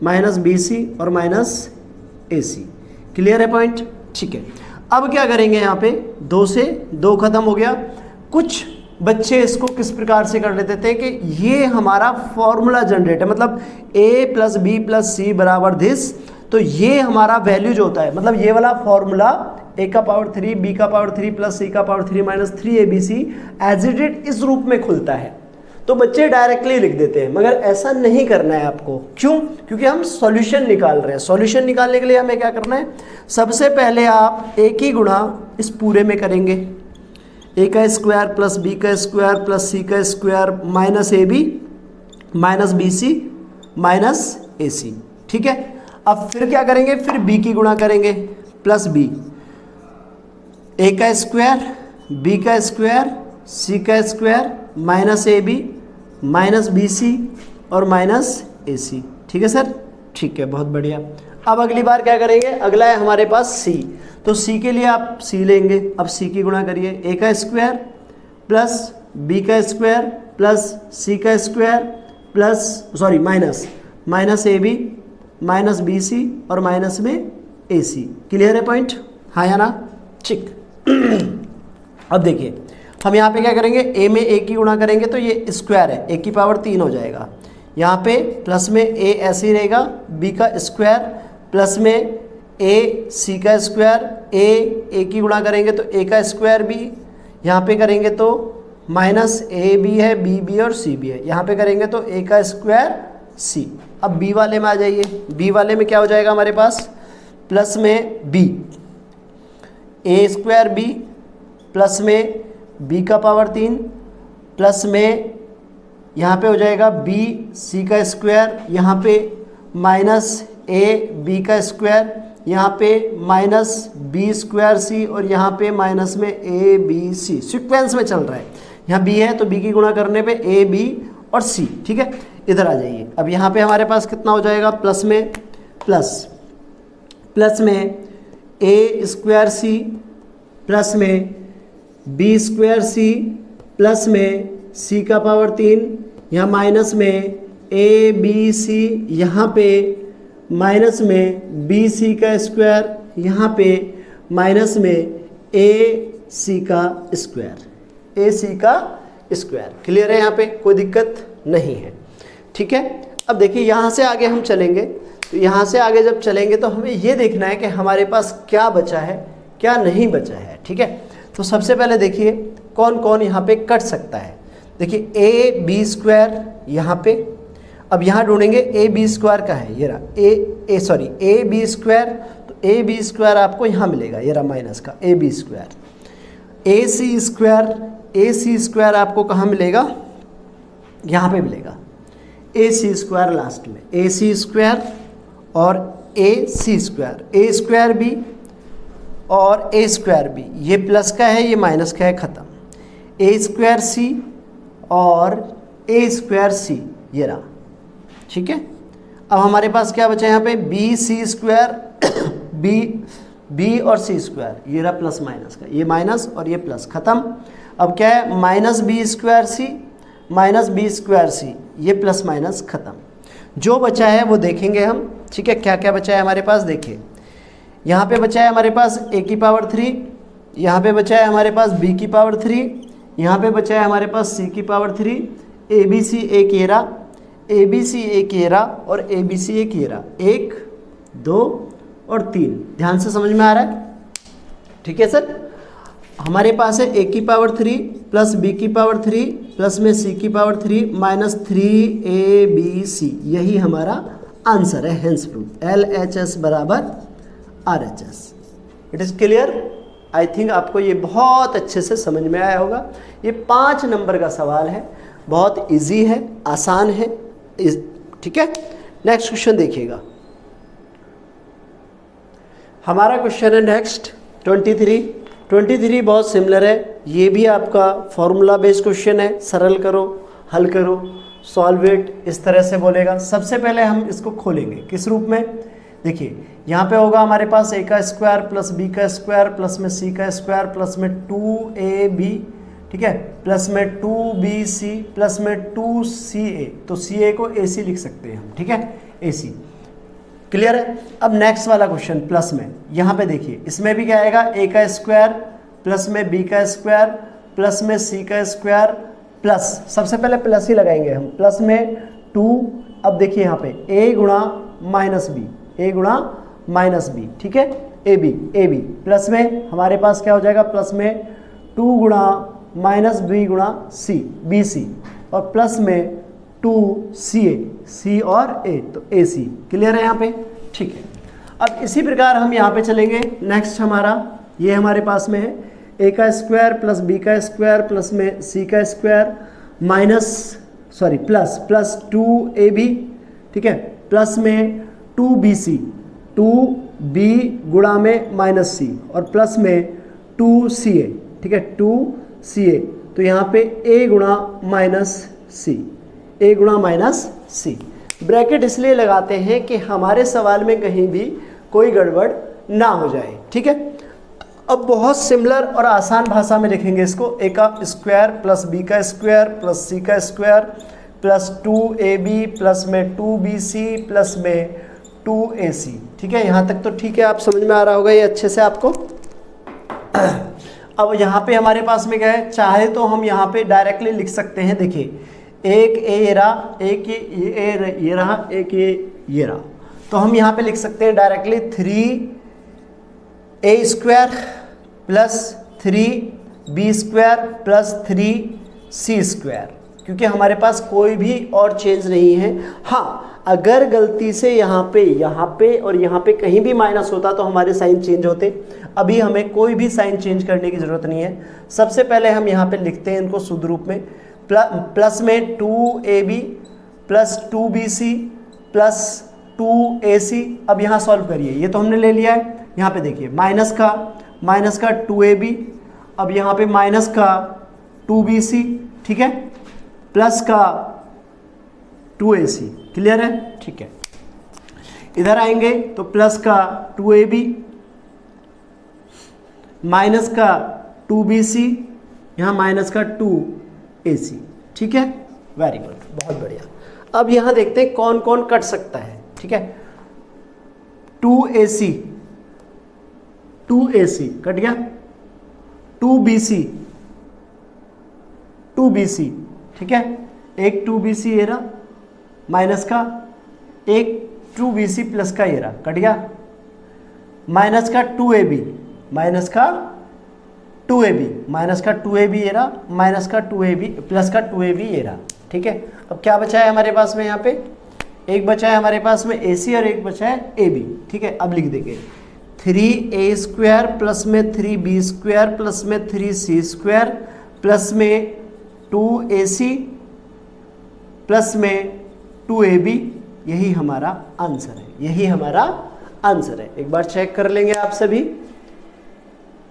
minus bc और माइनस ac, क्लियर है पॉइंट, ठीक है। अब क्या करेंगे, यहाँ पे 2 से 2 खत्म हो गया। कुछ बच्चे इसको किस प्रकार से कर लेते थे कि ये हमारा फॉर्मूला जनरेट है, मतलब a प्लस बी प्लस सी बराबर दिस, तो ये हमारा वैल्यू जो होता है, मतलब ये वाला फॉर्मूला a का पावर 3 b का पावर 3 प्लस c का power 3 minus 3abc as it is इस रूप में खुलता है। तो बच्चे डायरेक्टली लिख देते हैं, मगर ऐसा नहीं करना है आपको। क्यों? क्योंकि हम सॉल्यूशन निकाल रहे हैं। सॉल्यूशन निकालने के लिए हमें क्या करना है, सबसे पहले आप a की गुणा इस पूरे में करेंगे, a का स्क्वायर प्लस b का स्क्वायर प्लस c का square minus ab minus bc minus ac, ठीक है। अब फिर क्या करेंगे, फिर b की गुणा करेंगे प्लस b, a का स्क्वायर b का स्क्वायर सी का square minus a b minus b c और माइनस ए सी। ठीक है सर, ठीक है, बहुत बढ़िया। अब अगली बार क्या करेंगे, अगला है हमारे पास सी, तो सी के लिए आप सी लेंगे। अब सी की गुणा करिए, ए का स्क्वायर प्लस बी का स्क्वायर प्लस सी का square plus sorry minus a b minus b c और माइनस में ए सी। क्लियर है पॉइंट, हाँ या ना? ठीक। अब देखिए हम यहाँ पे क्या करेंगे, ए में ए की गुणा करेंगे तो ये स्क्वायर है, ए की पावर 3 हो जाएगा। यहाँ पे प्लस में ए ऐसे ही रहेगा, बी का स्क्वायर प्लस में ए सी का स्क्वायर, ए की गुणा करेंगे तो ए का स्क्वायर बी, यहाँ पे करेंगे तो माइनस ए बी है, बी बी और सी बी है, यहाँ पे करेंगे तो ए का स्क्वायर सी। अब बी वाले में आ जाइए, बी वाले में क्या हो जाएगा हमारे पास, प्लस में बी ए स्क्वायर बी प्लस में बी का पावर 3 प्लस में यहाँ पे हो जाएगा बी सी का स्क्वायर, यहाँ पे माइनस ए बी का स्क्वायर, यहाँ पे माइनस बी स्क्वायर सी और यहाँ पे माइनस में ए बी सी। सीक्वेंस में चल रहा है, यहाँ बी है तो बी की गुणा करने पे ए बी और सी। ठीक है, इधर आ जाइए। अब यहाँ पे हमारे पास कितना हो जाएगा, प्लस में ए स्क्वायर सी प्लस में बी स्क्वायर सी प्लस में सी का पावर 3, यहाँ माइनस में ए बी सी, यहाँ पे माइनस में बी सी का स्क्वायर, यहाँ पे माइनस में ए सी का स्क्वायर। क्लियर है, यहाँ पे कोई दिक्कत नहीं है। ठीक है, अब देखिए यहाँ से आगे हम चलेंगे, तो यहाँ से आगे जब चलेंगे तो हमें ये देखना है कि हमारे पास क्या बचा है क्या नहीं बचा है। ठीक है, तो सबसे पहले देखिए कौन कौन यहाँ पे कट सकता है। देखिए ए बी स्क्वायर यहाँ पे, अब यहाँ ढूंढेंगे ए बी स्क्वायर का है, ये रहा ए बी स्क्वायर, तो ए बी स्क्वायर आपको यहाँ मिलेगा, ये रहा माइनस का a b square. A c square आपको कहाँ मिलेगा, यहाँ पे मिलेगा ए सी स्क्वायर लास्ट में, ए सी स्क्वायर और ए सी स्क्वायर, ए स्क्वायर बी और ए स्क्वायर बी, ये प्लस का है ये माइनस का है, ख़त्म। ए स्क्वायर सी और ए स्क्वायर सी, ये रहा। ठीक है, अब हमारे पास क्या बचा है यहाँ पे, बी सी स्क्वायर बी और सी स्क्वायर, ये रहा प्लस माइनस का, ये माइनस और ये प्लस, ख़त्म। अब क्या है, माइनस बी स्क्वायर सी, ये प्लस माइनस, ख़त्म। जो बचा है वो देखेंगे हम। ठीक है, क्या क्या बचा है हमारे पास, देखिए यहाँ पे बचा है हमारे पास ए की पावर 3, यहाँ पे बचा है हमारे पास बी की पावर 3, यहाँ पे बचा है हमारे पास सी की पावर 3, ए बी सी एक ये रहा, ए बी सी एक ये रहा और ए बी सी एक ये रहा, 1 2 और 3। ध्यान से समझ में आ रहा है? ठीक है सर, हमारे पास है ए की पावर 3 प्लस बी की पावर 3 प्लस में सी की पावर 3 माइनस 3 ABC, यही हमारा आंसर है। हेंस प्रूफ LHS बराबर RHS। It is clear? I think आपको ये बहुत अच्छे से समझ में आया होगा। ये 5 नंबर का सवाल है, बहुत इजी है, आसान है। ठीक है, नेक्स्ट क्वेश्चन देखिएगा। हमारा क्वेश्चन है नेक्स्ट 23 बहुत सिमिलर है। ये भी आपका फॉर्मूला बेस्ड क्वेश्चन है। सरल करो, हल करो, सॉल्व इट, इस तरह से बोलेगा। सबसे पहले हम इसको खोलेंगे किस रूप में, देखिए यहाँ पे होगा हमारे पास ए का स्क्वायर प्लस बी का स्क्वायर प्लस में सी का स्क्वायर प्लस में 2AB, ठीक है, प्लस में 2BC प्लस में 2CA। तो CA को AC लिख सकते हैं हम, ठीक है, AC। क्लियर है? अब नेक्स्ट वाला क्वेश्चन प्लस में, यहाँ पे देखिए इसमें भी क्या आएगा, ए का स्क्वायर प्लस में बी का स्क्वायर प्लस में सी का स्क्वायर प्लस, सबसे पहले प्लस ही लगाएंगे हम, प्लस में 2। अब देखिए यहाँ पे ए गुणा माइनस बी, ठीक है, ए बी प्लस में हमारे पास क्या हो जाएगा, प्लस में 2 गुणा माइनस बी गुणा सी, BC, और प्लस में 2CA, C और A, तो AC। क्लियर है यहाँ पे? ठीक है। अब इसी प्रकार हम यहाँ पे चलेंगे। नेक्स्ट हमारा ये हमारे पास में है ए का स्क्वायर प्लस बी का स्क्वायर प्लस में सी का स्क्वायर प्लस 2AB, ठीक है, प्लस में 2BC, 2B गुणा में माइनस सी और प्लस में 2CA, ठीक है, 2CA तो यहाँ पे a गुणा माइनस सी, a गुणा माइनस सी। ब्रैकेट इसलिए लगाते हैं कि हमारे सवाल में कहीं भी कोई गड़बड़ ना हो जाए, ठीक है। अब बहुत सिमिलर और आसान भाषा में लिखेंगे इसको, a का स्क्वायर प्लस b का स्क्वायर प्लस c का स्क्वायर प्लस 2ab प्लस में 2bc प्लस में 2ac, ठीक है। यहाँ तक तो ठीक है, आप समझ में आ रहा होगा ये अच्छे से आपको। अब यहाँ पे हमारे पास में क्या है, चाहे तो हम यहाँ पे डायरेक्टली लिख सकते हैं। देखिए एक ये रहा, एक ये रहा, एक ये रहा, तो हम यहाँ पे लिख सकते हैं directly 3a square plus 3b square plus 3c square, क्योंकि हमारे पास कोई भी और चेंज नहीं है। हाँ, अगर गलती से यहाँ पे और यहाँ पे कहीं भी माइनस होता तो हमारे साइन चेंज होते। अभी हमें कोई भी साइन चेंज करने की ज़रूरत नहीं है। सबसे पहले हम यहाँ पे लिखते हैं इनको शुद्ध रूप में, प्लस में 2ab plus 2bc plus 2ac। अब यहाँ सॉल्व करिए, ये तो हमने ले लिया है। यहाँ पे देखिए माइनस का 2ab, अब यहाँ पे माइनस का 2bc, ठीक है, प्लस का 2ac। क्लियर है, ठीक है। इधर आएंगे तो प्लस का 2ab माइनस का 2bc, यहाँ माइनस का 2ac, ठीक है। वेरी गुड, बहुत बढ़िया। अब यहाँ देखते हैं कौन कौन कट सकता है, ठीक है। 2ac कट गया, 2bc, ठीक है, एक 2bc ये रहा माइनस का, एक 2bc प्लस का ये रहा, कट गया, माइनस का 2ab माइनस का 2ab ये रहा, माइनस का 2ab प्लस का 2ab ये रहा, ठीक है। अब क्या बचा है हमारे पास में, यहाँ पे एक बचा है हमारे पास में ac और एक बचा है ab, ठीक है। अब लिख देंगे 3a स्क्वायर प्लस में 3b स्क्वायर प्लस में 3c स्क्वायर प्लस में 2ac प्लस में 2ab, यही हमारा आंसर है, यही हमारा आंसर है। एक बार चेक कर लेंगे आप सभी।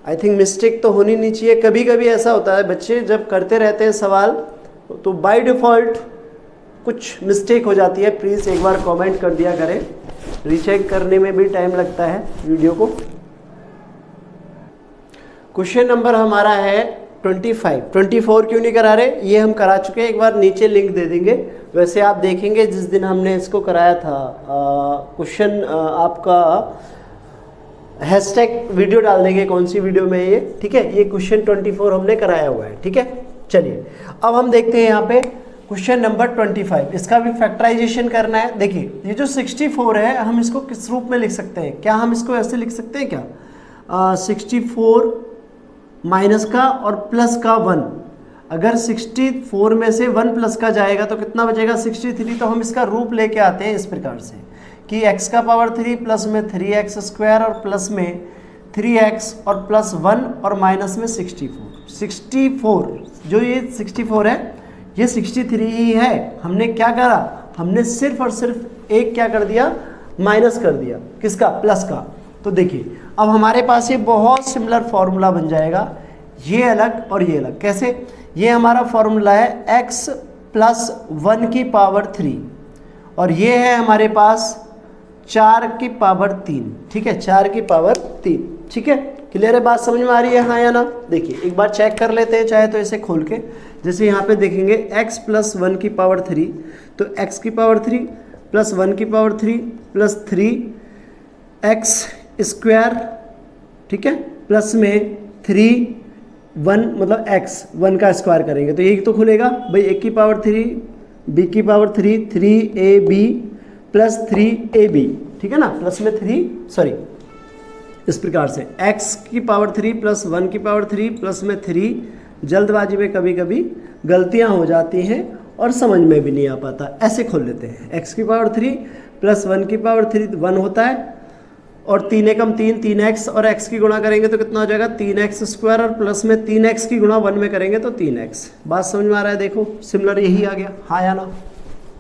आई थिंक मिस्टेक तो होनी नहीं चाहिए। कभी कभी ऐसा होता है बच्चे जब करते रहते हैं सवाल तो बाय डिफ़ॉल्ट कुछ मिस्टेक हो जाती है। प्लीज़ एक बार कमेंट कर दिया करें, रीचेक करने में भी टाइम लगता है वीडियो को। क्वेश्चन नंबर हमारा है 25। 24 क्यों नहीं करा रहे, ये हम करा चुके हैं, एक बार नीचे लिंक दे देंगे। वैसे आप देखेंगे जिस दिन हमने इसको कराया था क्वेश्चन आपका हैशटैग वीडियो डाल देंगे कौन सी वीडियो में ये, ठीक है। ये क्वेश्चन 24 हमने कराया हुआ है, ठीक है। चलिए अब हम देखते हैं यहाँ पे क्वेश्चन नंबर 25। इसका भी फैक्टराइजेशन करना है। देखिए ये जो 64 है हम इसको किस रूप में लिख सकते हैं, क्या हम इसको ऐसे लिख सकते हैं क्या, 64 माइनस का और प्लस का 1। अगर 64 में से 1 प्लस का जाएगा तो कितना बचेगा 63। तो हम इसका रूप लेके आते हैं इस प्रकार से कि x का पावर 3 प्लस में 3x स्क्वायर और प्लस में 3x और प्लस 1 और माइनस में 64 जो ये 64 है ये 63 ही है। हमने क्या करा, हमने सिर्फ और सिर्फ एक क्या कर दिया, माइनस कर दिया, किसका, प्लस का। तो देखिए अब हमारे पास ये बहुत सिमिलर फॉर्मूला बन जाएगा, ये अलग और ये अलग। कैसे, ये हमारा फॉर्मूला है x प्लस 1 की पावर 3 और ये है हमारे पास 4 की पावर 3, ठीक है, 4 की पावर 3, ठीक है। क्लियर है, बात समझ में आ रही है हाँ या ना। देखिए एक बार चेक कर लेते हैं चाहे तो इसे खोल के। जैसे यहाँ पे देखेंगे x प्लस 1 की पावर 3, तो x की पावर 3 प्लस 1 की पावर 3 प्लस 3x स्क्वायर, ठीक है, प्लस में 3 1 मतलब x 1 का स्क्वायर करेंगे तो ये तो खुलेगा भाई, a की पावर 3 b की पावर 3 3ab प्लस 3ab, ठीक है ना, प्लस में 3 सॉरी इस प्रकार से x की पावर 3 प्लस 1 की पावर 3 प्लस में 3। जल्दबाजी में कभी कभी गलतियां हो जाती हैं और समझ में भी नहीं आ पाता, ऐसे खोल लेते हैं। x की पावर 3 प्लस 1 की पावर 3 1 होता है और 3 एकम 3 3x और x की गुणा करेंगे तो कितना हो जाएगा 3x स्क्वायर और प्लस में 3x की गुणा 1 में करेंगे तो 3x। बात समझ में आ रहा है, देखो सिमिलर यही आ गया हाँ या ना।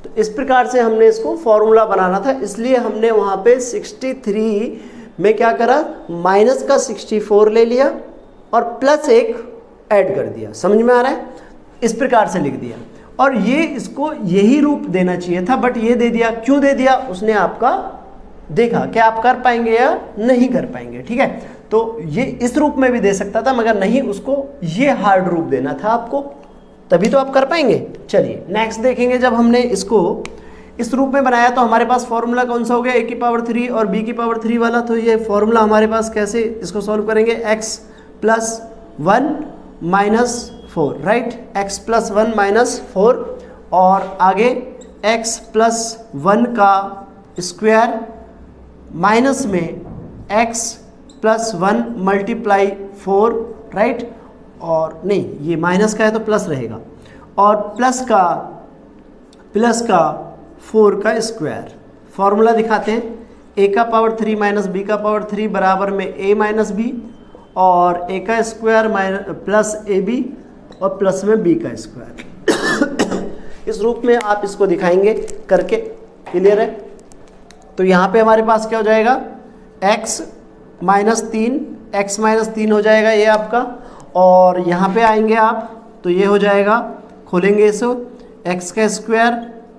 तो इस प्रकार से हमने इसको फॉर्मूला बनाना था, इसलिए हमने वहाँ पे 63 में क्या करा, माइनस का 64 ले लिया और प्लस एक ऐड कर दिया, समझ में आ रहा है, इस प्रकार से लिख दिया। और ये इसको यही रूप देना चाहिए था, बट ये दे दिया। क्यों दे दिया? उसने आपका देखा कि आप कर पाएंगे या नहीं कर पाएंगे, ठीक है। तो ये इस रूप में भी दे सकता था, मगर नहीं, उसको ये हार्ड रूप देना था आपको, तभी तो आप कर पाएंगे। चलिए नेक्स्ट देखेंगे। जब हमने इसको इस रूप में बनाया तो हमारे पास फॉर्मूला कौन सा हो गया, a की पावर 3 और b की पावर 3 वाला। तो ये फॉर्मूला हमारे पास कैसे इसको सॉल्व करेंगे, x plus 1 minus 4, right, x plus 1 minus 4, और आगे x प्लस 1 का स्क्वायर माइनस में x प्लस 1 मल्टीप्लाई 4, राइट, और नहीं ये माइनस का है तो प्लस रहेगा, और प्लस का 4 का स्क्वायर। फॉर्मूला दिखाते हैं, a का पावर 3 माइनस b का पावर 3 बराबर में a माइनस b, और a का स्क्वायर प्लस ab और प्लस में b का स्क्वायर। इस रूप में आप इसको दिखाएंगे करके, क्लियर है। तो यहाँ पे हमारे पास क्या हो जाएगा, x माइनस 3 हो जाएगा ये आपका, और यहाँ पे आएंगे आप तो ये हो जाएगा, खोलेंगे इसको, x का स्क्वायर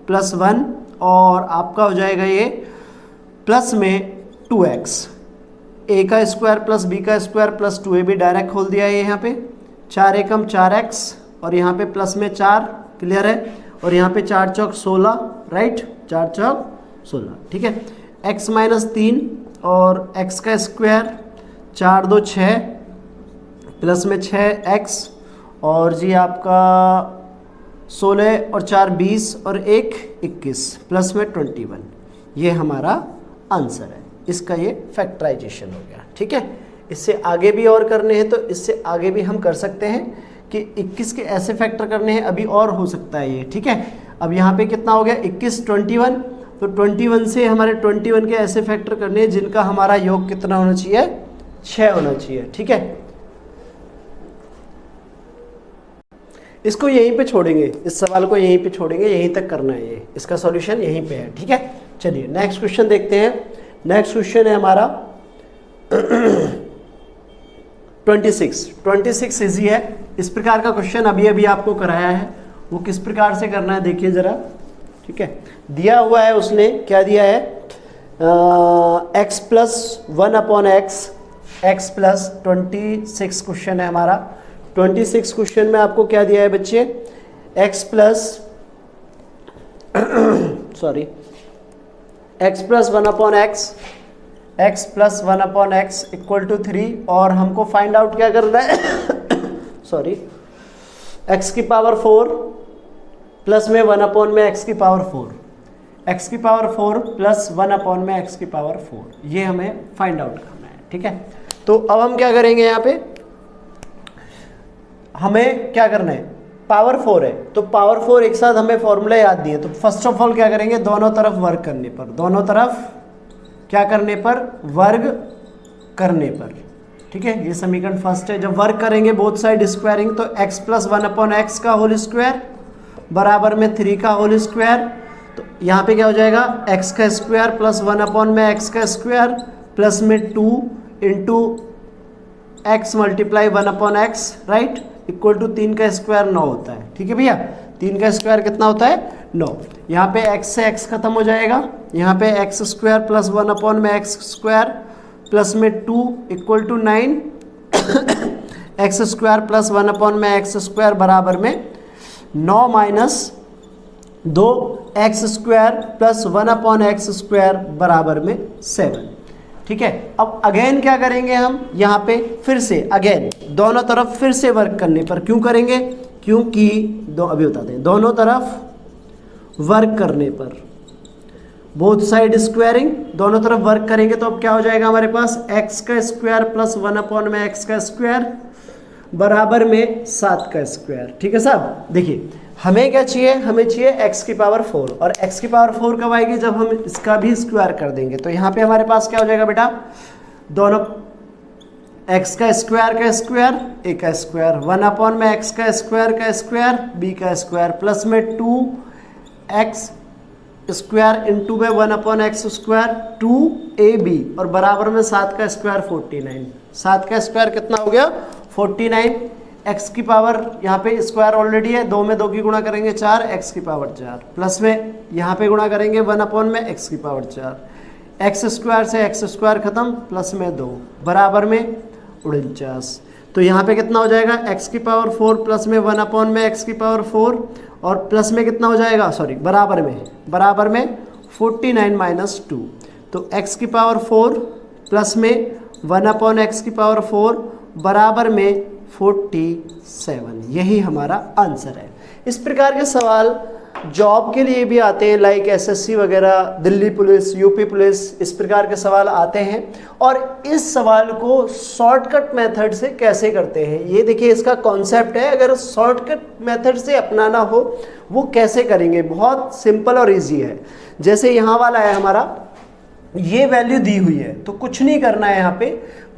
प्लस 1, और आपका हो जाएगा ये प्लस में 2x, a का स्क्वायर प्लस b का स्क्वायर प्लस 2ab डायरेक्ट खोल दिया है यहाँ पे, 4 एकम 4x, और यहाँ पे प्लस में 4, क्लियर है, और यहाँ पे 4 चौक 16, राइट, 4 चौक 16, ठीक है। x माइनस 3 और x का स्क्वायर 4 2 6 प्लस में 6x, और जी आपका 16 और 4 20 और 1 21 प्लस में 21, ये हमारा आंसर है। इसका ये फैक्टराइजेशन हो गया, ठीक है। इससे आगे भी और करने हैं तो इससे आगे भी हम कर सकते हैं कि 21 के ऐसे फैक्टर करने हैं, अभी और हो सकता है ये, ठीक है। अब यहाँ पे कितना हो गया, 21 21, तो 21 से हमारे 21 के ऐसे फैक्टर करने हैं जिनका हमारा योग कितना होना चाहिए, 6 होना चाहिए, ठीक है। इसको यहीं पे छोड़ेंगे, इस सवाल को यहीं पे छोड़ेंगे, यहीं तक करना है ये, इसका सॉल्यूशन यहीं पे है, ठीक है। चलिए नेक्स्ट क्वेश्चन देखते हैं। नेक्स्ट क्वेश्चन है हमारा 26 इजी है। इस प्रकार का क्वेश्चन अभी अभी आपको कराया है, वो किस प्रकार से करना है देखिए ज़रा, ठीक है। दिया हुआ है, उसने क्या दिया है, x plus 1 upon x plus 26 question है हमारा। 26 क्वेश्चन में आपको क्या दिया है बच्चे, x plus 1 upon x plus 1 upon x equal to 3, और हमको फाइंड आउट क्या करना है x की पावर 4 प्लस में 1 अपॉन में x की पावर 4, x की पावर 4 प्लस 1 अपॉन में x की पावर 4, ये हमें फाइंड आउट करना है, ठीक है। तो अब हम क्या करेंगे, यहाँ पे हमें क्या करना है, पावर 4 है तो पावर 4 एक साथ हमें फॉर्मूला याद दिए, तो फर्स्ट ऑफ ऑल क्या करेंगे, दोनों तरफ वर्क करने पर, दोनों तरफ क्या करने पर, वर्ग करने पर, ठीक है। ये समीकरण फर्स्ट है। जब वर्क करेंगे बोथ साइड स्क्वायरिंग, तो x प्लस 1 अपॉन x का होल स्क्वायर बराबर में 3 का होल स्क्वायर, तो यहाँ पे क्या हो जाएगा, x का स्क्वायर प्लस 1 अपॉन में x का स्क्वायर प्लस में 2 into x multiply 1 upon x, right, equal to 3 का स्क्वायर 9 होता है, ठीक है भैया। 3 का स्क्वायर कितना होता है, 9। यहाँ पे x से x खत्म हो जाएगा, यहाँ पे x स्क्वायर प्लस 1 अपॉन में x स्क्वायर प्लस में 2 equal to 9, x square plus 1 upon में x स्क्वायर बराबर में 9 minus 2 x square plus 1 upon x square बराबर में 7, ठीक है। अब अगेन क्या करेंगे हम, यहाँ पे फिर से अगेन दोनों तरफ फिर से वर्क करने पर, क्यों करेंगे, क्योंकि अभी बताते हैं, दोनों तरफ वर्क करने पर, बोथ साइड स्क्वायरिंग, दोनों तरफ वर्क करेंगे तो अब क्या हो जाएगा हमारे पास, x का स्क्वायर प्लस 1 अपॉन में x का स्क्वायर बराबर में 7 का स्क्वायर, ठीक है साहब। देखिए हमें क्या चाहिए, हमें चाहिए x की पावर 4, और x की पावर 4 कब आएगी, जब हम इसका भी स्क्वायर कर देंगे। तो यहाँ पे हमारे पास क्या हो जाएगा बेटा, दोनों x का स्क्वायर a का स्क्वायर 1 अपॉन में x का स्क्वायर b का स्क्वायर प्लस में 2x स्क्वायर इंटू में 1 अपॉन x स्क्वायर 2ab और बराबर में 7 का स्क्वायर 49। 7 का स्क्वायर कितना हो गया, 49। x की पावर यहाँ पे स्क्वायर ऑलरेडी है, 2 में 2 की गुणा करेंगे 4, x की पावर 4, प्लस में यहाँ पे गुणा करेंगे 1 में x की पावर 4, एक्स स्क्वायर से एक्स स्क्वायर खत्म, प्लस में 2 बराबर में 49। तो यहाँ पे कितना हो जाएगा, x की पावर 4 प्लस में 1 में x की पावर 4 और प्लस में कितना हो जाएगा, सॉरी बराबर में 49 माइनस 2। तो x की पावर 4 प्लस में 1/x की पावर 4 बराबर में 47। यही हमारा आंसर है। इस प्रकार के सवाल जॉब के लिए भी आते हैं, लाइक एसएससी वगैरह, दिल्ली पुलिस, यूपी पुलिस, इस प्रकार के सवाल आते हैं। और इस सवाल को शॉर्टकट मेथड से कैसे करते हैं, ये देखिए इसका कॉन्सेप्ट है। अगर शॉर्टकट मेथड से अपनाना हो वो कैसे करेंगे, बहुत सिंपल और इजी है। जैसे यहाँ वाला है हमारा, ये वैल्यू दी हुई है तो कुछ नहीं करना है यहाँ पे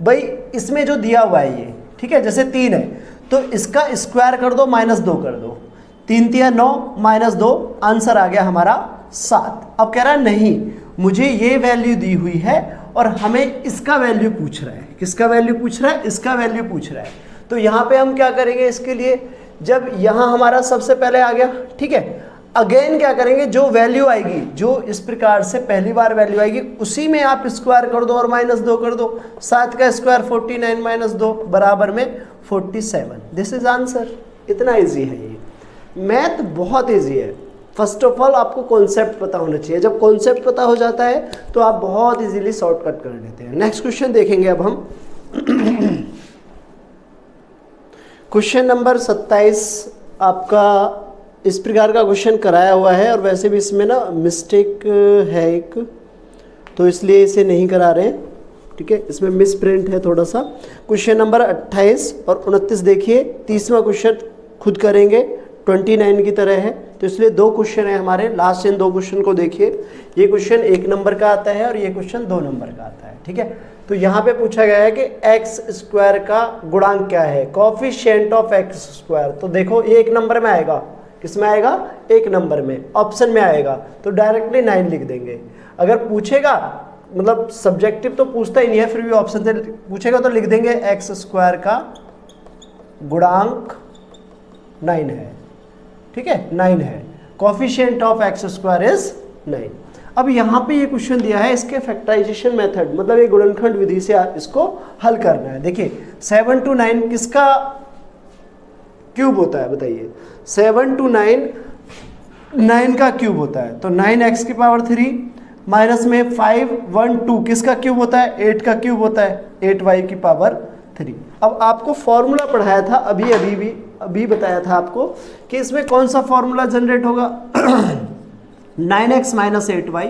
भाई, इसमें जो दिया हुआ है ये, ठीक है, जैसे 3 है तो इसका स्क्वायर कर दो, -2 कर दो, 3 3 9 -2, आंसर आ गया हमारा 7। अब कह रहा है नहीं, मुझे ये वैल्यू दी हुई है और हमें इसका वैल्यू पूछ रहा है। किसका वैल्यू पूछ रहा है, इसका वैल्यू पूछ रहा है। तो यहाँ पे हम क्या करेंगे इसके लिए, जब यहाँ हमारा सबसे पहले आ गया, ठीक है, अगेन क्या करेंगे, जो वैल्यू आएगी, जो इस प्रकार से पहली बार वैल्यू आएगी उसी में आप स्क्वायर कर दो और -2 कर दो। 7 का स्क्वायर 49 माइनस 2 बराबर में 47। This is answer. इतना इजी है ये मैथ, बहुत इजी है। फर्स्ट ऑफ ऑल आपको कॉन्सेप्ट पता होना चाहिए। जब कॉन्सेप्ट पता हो जाता है तो आप बहुत इजीली शॉर्टकट कर लेते हैं। नेक्स्ट क्वेश्चन देखेंगे अब हम। क्वेश्चन नंबर 27 आपका इस प्रकार का क्वेश्चन कराया हुआ है और वैसे भी इसमें ना मिस्टेक है एक, तो इसलिए इसे नहीं करा रहे हैं, ठीक है, इसमें मिस प्रिंट है थोड़ा सा। क्वेश्चन नंबर 28 और 29 देखिए, 30वां क्वेश्चन खुद करेंगे, 29 की तरह है, तो इसलिए 2 क्वेश्चन है हमारे। लास्ट इन 2 क्वेश्चन को देखिए, ये क्वेश्चन 1 नंबर का आता है और ये क्वेश्चन 2 नंबर का आता है, ठीक है। तो यहाँ पे पूछा गया है कि एक्स स्क्वायर का गुणांक क्या है, कोफिशिएंट ऑफ एक्स स्क्वायर। तो देखो ये 1 नंबर में आएगा, किसमें आएगा, 1 नंबर में, ऑप्शन में आएगा, तो डायरेक्टली 9 लिख देंगे। अगर पूछेगा, मतलब सब्जेक्टिव तो पूछता ही नहीं है, फिर भी ऑप्शन से पूछेगा तो लिख देंगे एक्स स्क्वायर का गुणांक 9 है, ठीक है, 9 है, coefficient of x square is 9। अब यहाँ पे ये क्वेश्चन दिया है, इसके फैक्टराइजेशन मेथड, मतलब ये गुणनखंड विधि से इसको हल करना है। देखिए 7 to 9 किसका क्यूब होता है, बताइए। 7 to 9 9 का क्यूब होता है, तो 9x की पावर 3 माइनस में 5 1 2 किसका क्यूब होता है, 8 का क्यूब होता है, 8y की पावर 3। अब आपको फॉर्मूला पढ़ाया था अभी बताया था आपको कि इसमें कौन सा फॉर्मूला जनरेट होगा। 9x माइनस 8y,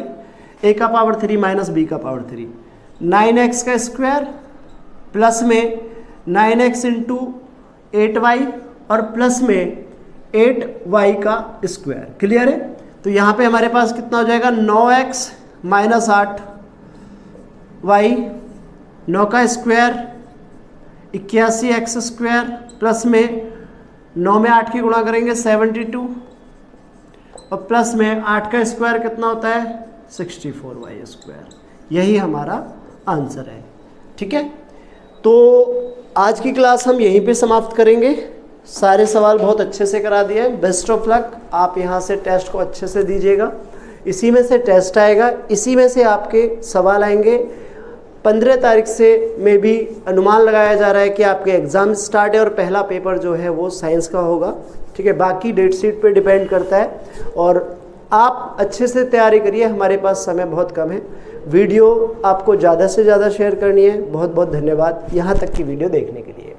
a का पावर 3 माइनस b का पावर 3, 9x का स्क्वायर प्लस में 9x इंटू 8y और प्लस में 8y का स्क्वायर। क्लियर है। तो यहाँ पे हमारे पास कितना हो जाएगा, 9x माइनस 8y, 9 का स्क्वायर 81x स्क्वायर प्लस में 9 में 8 की गुणा करेंगे 72 और प्लस में 8 का स्क्वायर कितना होता है 64y स्क्वायर। यही हमारा आंसर है, ठीक है। तो आज की क्लास हम यहीं पे समाप्त करेंगे। सारे सवाल बहुत अच्छे से करा दिए। Best of luck. आप यहाँ से टेस्ट को अच्छे से दीजिएगा, इसी में से टेस्ट आएगा, इसी में से आपके सवाल आएंगे। 15 तारीख से में भी अनुमान लगाया जा रहा है कि आपके एग्ज़ाम स्टार्ट है और पहला पेपर जो है वो साइंस का होगा, ठीक है। बाकी डेट शीट पे डिपेंड करता है और आप अच्छे से तैयारी करिए, हमारे पास समय बहुत कम है। वीडियो आपको ज़्यादा से ज़्यादा शेयर करनी है। बहुत बहुत धन्यवाद यहाँ तक की वीडियो देखने के लिए।